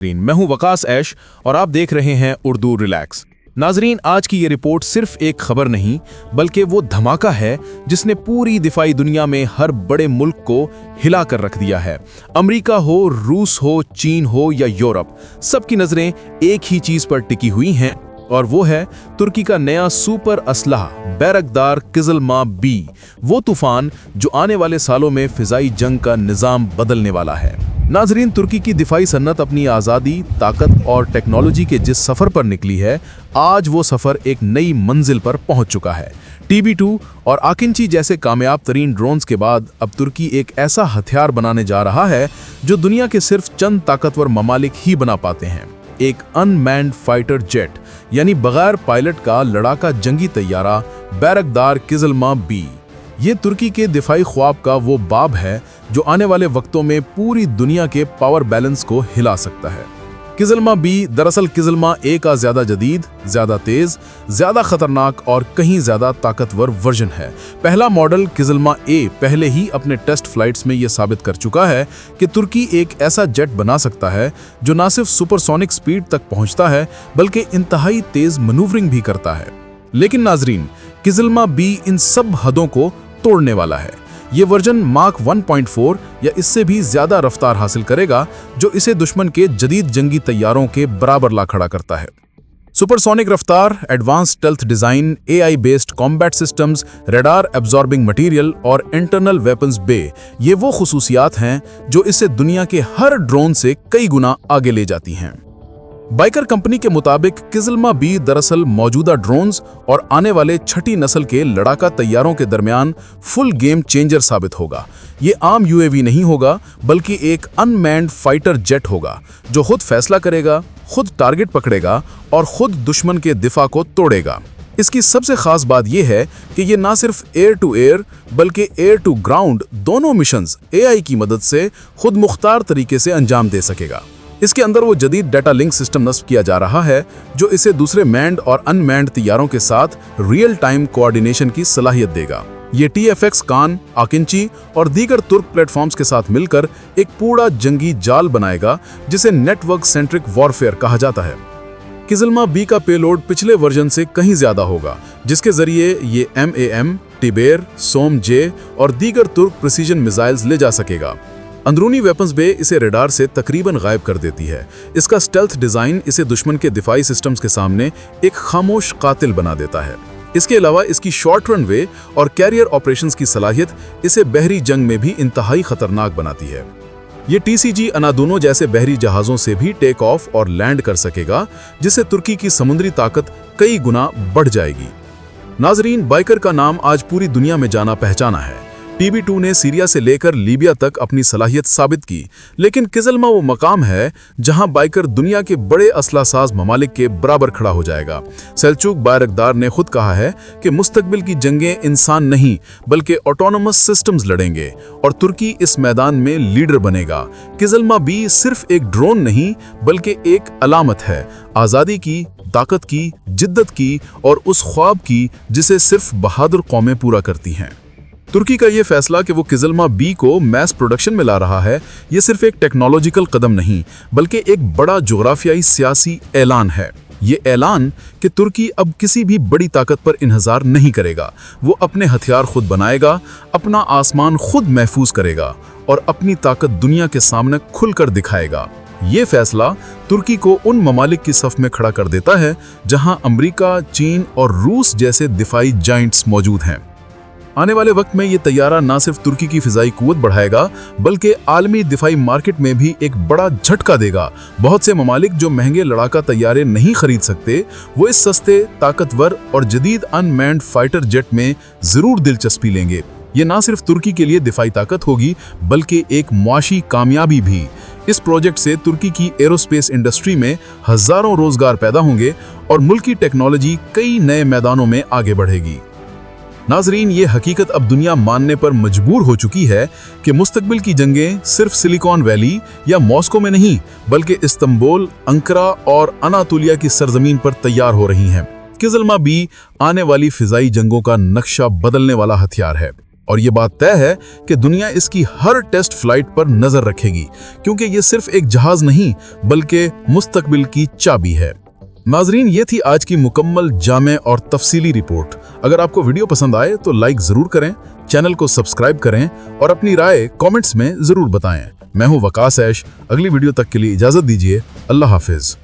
मैं हूं वकास ऐश और आप देख रहे हैं उर्दू रिलैक्स। नाजरीन, आज की ये रिपोर्ट सिर्फ एक खबर नहीं बल्कि वो धमाका है जिसने पूरी दिफाई दुनिया में हर बड़े मुल्क को हिला कर रख दिया है। अमेरिका हो, रूस हो, चीन हो या यूरोप, सबकी नजरें एक ही चीज पर टिकी हुई हैं और वो है तुर्की का नया सुपर असलहा बैरकदार किजलमा बी, वो तूफान जो आने वाले सालों में फिजाई जंग का निजाम बदलने वाला है। नाजरीन, तुर्की की दिफाई सन्नत अपनी आज़ादी, ताकत और टेक्नोलॉजी के जिस सफ़र पर निकली है, आज वो सफ़र एक नई मंजिल पर पहुंच चुका है। TB2 और आकिंची जैसे कामयाब तरीन ड्रोन्स के बाद अब तुर्की एक ऐसा हथियार बनाने जा रहा है जो दुनिया के सिर्फ चंद ताकतवर ममालिक ही बना पाते हैं। एक अनमैन्ड फाइटर जेट यानी बगैर पायलट का लड़ाका जंगी तैयारा बैरकदार किजलमा बी, ये तुर्की के दिफाई ख्वाब का वो बाब है जो आने वाले वक्तों में पूरी दुनिया के पावर बैलेंस को हिला सकता है। किजलमा बी दरअसल किजलमा ए का ज्यादा जदीद, ज्यादा तेज, ज्यादा खतरनाक और कहीं ज्यादा ताकतवर वर्जन है। पहला मॉडल किजलमा ए पहले ही अपने टेस्ट फ्लाइट्स में यह साबित कर चुका है कि तुर्की एक ऐसा जेट बना सकता है जो न सिर्फ सुपरसोनिक स्पीड तक पहुंचता है बल्कि इंतहाई तेज मनूवरिंग भी करता है। लेकिन नाजरीन, किजलमा बी इन सब हदों को तोड़ने वाला है। ये वर्जन मार्क 1.4 या इससे भी ज्यादा रफ्तार हासिल करेगा जो इसे दुश्मन के जदीद जंगी तैयारों के बराबर ला खड़ा करता है। सुपरसोनिक रफ्तार, advance stealth design, AI based combat systems, radar absorbing material और इंटरनल वेपन्स बे, ये वो खुसूसियात हैं जो इसे दुनिया के हर ड्रोन से कई गुना आगे ले जाती हैं। बाइकर कंपनी के मुताबिक किजलमा बी दरअसल मौजूदा ड्रोन्स और आने वाले छठी नस्ल के लड़ाका तैयारों के दरमियान फुल गेम चेंजर साबित होगा। ये आम UAV नहीं होगा बल्कि एक अनमैन्ड फाइटर जेट होगा जो खुद फैसला करेगा, खुद टारगेट पकड़ेगा और खुद दुश्मन के दिफा को तोड़ेगा। इसकी सबसे खास बात यह है कि ये ना सिर्फ एयर टू एयर बल्कि एयर टू ग्राउंड दोनों मिशंस AI की मदद से खुद मुख्तार तरीके से अंजाम दे सकेगा। इसके अंदर वो जदीद डाटा लिंक सिस्टम नस्ब किया जा रहा है जो इसे दूसरे मैंड और अनमैंड तैयारों के साथ रियल टाइम कोऑर्डिनेशन की सलाहियत देगा। ये TFX कान, आकिंची और दीगर तुर्क प्लेटफॉर्म्स के साथ मिलकर एक पूरा जंगी जाल बनाएगा जिसे नेटवर्क सेंट्रिक वॉरफेयर कहा जाता है। किजलमा बी का पेलोड पिछले वर्जन से कहीं ज्यादा होगा जिसके जरिए ये MAM, टिबेर, सोम-J और दीगर तुर्क प्रिसीजन मिसाइल्स ले जा सकेगा। अंदरूनी वेपन्स बे इसे रडार से तकरीबन गायब कर देती है। इसका स्टेल्थ डिजाइन इसे दुश्मन के दिफाई सिस्टम्स के सामने एक खामोश कातिल बना देता है। इसके अलावा इसकी शॉर्ट रनवे और कैरियर ऑपरेशंस की सलाहियत इसे बहरी जंग में भी इंतहाई खतरनाक बनाती है। ये TCG अनादूनो जैसे बहरी जहाजों से भी टेक ऑफ और लैंड कर सकेगा जिससे तुर्की की समुद्री ताकत कई गुना बढ़ जाएगी। नाजरीन, बाइकर का नाम आज पूरी दुनिया में जाना पहचाना है। TB2 ने सीरिया से लेकर लीबिया तक अपनी सलाहियत साबित की, लेकिन किजलमा वो मकाम है जहां बाइकर दुनिया के बड़े असलासाज ममालिक के बराबर खड़ा हो जाएगा। सेल्चुक बायरकदार ने खुद कहा है कि मुस्तकबिल की जंगें इंसान नहीं बल्कि ऑटोनोमस सिस्टम्स लड़ेंगे और तुर्की इस मैदान में लीडर बनेगा। किजलमा बी सिर्फ एक ड्रोन नहीं बल्कि एक अलामत है आज़ादी की, ताकत की, जिद्दत की और उस ख्वाब की जिसे सिर्फ बहादुर कौमें पूरा करती हैं। तुर्की का ये फैसला कि वो किजलमा बी को मैस प्रोडक्शन में ला रहा है, ये सिर्फ एक टेक्नोलॉजिकल कदम नहीं बल्कि एक बड़ा जोग्राफियाई सियासी ऐलान है। ये ऐलान कि तुर्की अब किसी भी बड़ी ताकत पर इन्हिसार नहीं करेगा। वो अपने हथियार खुद बनाएगा, अपना आसमान खुद महफूज करेगा और अपनी ताकत दुनिया के सामने खुलकर दिखाएगा। ये फैसला तुर्की को उन ममालिक की सफ में खड़ा कर देता है जहां अमेरिका, चीन और रूस जैसे दिफाई जाइंट्स मौजूद हैं। आने वाले वक्त में ये तैयारा न सिर्फ तुर्की की फिजाई कुव्वत बढ़ाएगा बल्कि आलमी दिफाई मार्केट में भी एक बड़ा झटका देगा। बहुत से ममालिक जो महंगे लड़ाका तैयारे नहीं खरीद सकते वो इस सस्ते, ताकतवर और जदीद अनमैन्ड फाइटर जेट में जरूर दिलचस्पी लेंगे। ये न सिर्फ तुर्की के लिए दिफाई ताकत होगी बल्कि एक मुआशी कामयाबी भी। इस प्रोजेक्ट से तुर्की की एरोस्पेस इंडस्ट्री में हजारों रोजगार पैदा होंगे और मुल्क की टेक्नोलॉजी कई नए मैदानों में आगे बढ़ेगी। नाजरीन, ये हकीकत अब दुनिया मानने पर मजबूर हो चुकी है कि मुस्तकबिल की जंगें सिर्फ सिलिकॉन वैली या मॉस्को में नहीं बल्कि इस्तांबुल, अंकारा और अनातोलिया की सरजमीन पर तैयार हो रही हैं। किजलमा बी आने वाली फिजाई जंगों का नक्शा बदलने वाला हथियार है। اور یہ بات طے ہے کہ دنیا اس کی ہر ٹیسٹ فلائٹ پر نظر رکھے گی، کیونکہ یہ صرف ایک جہاز نہیں بلکہ مستقبل کی چابی ہے۔ ناظرین، یہ تھی آج کی مکمل، جامع اور تفصیلی رپورٹ۔ اگر آپ کو ویڈیو پسند آئے تو لائک ضرور کریں، چینل کو سبسکرائب کریں اور اپنی رائے کامنٹس میں ضرور بتائیں۔ میں ہوں وقاص ایش، اگلی ویڈیو تک کے لیے اجازت دیجیے۔ اللہ حافظ۔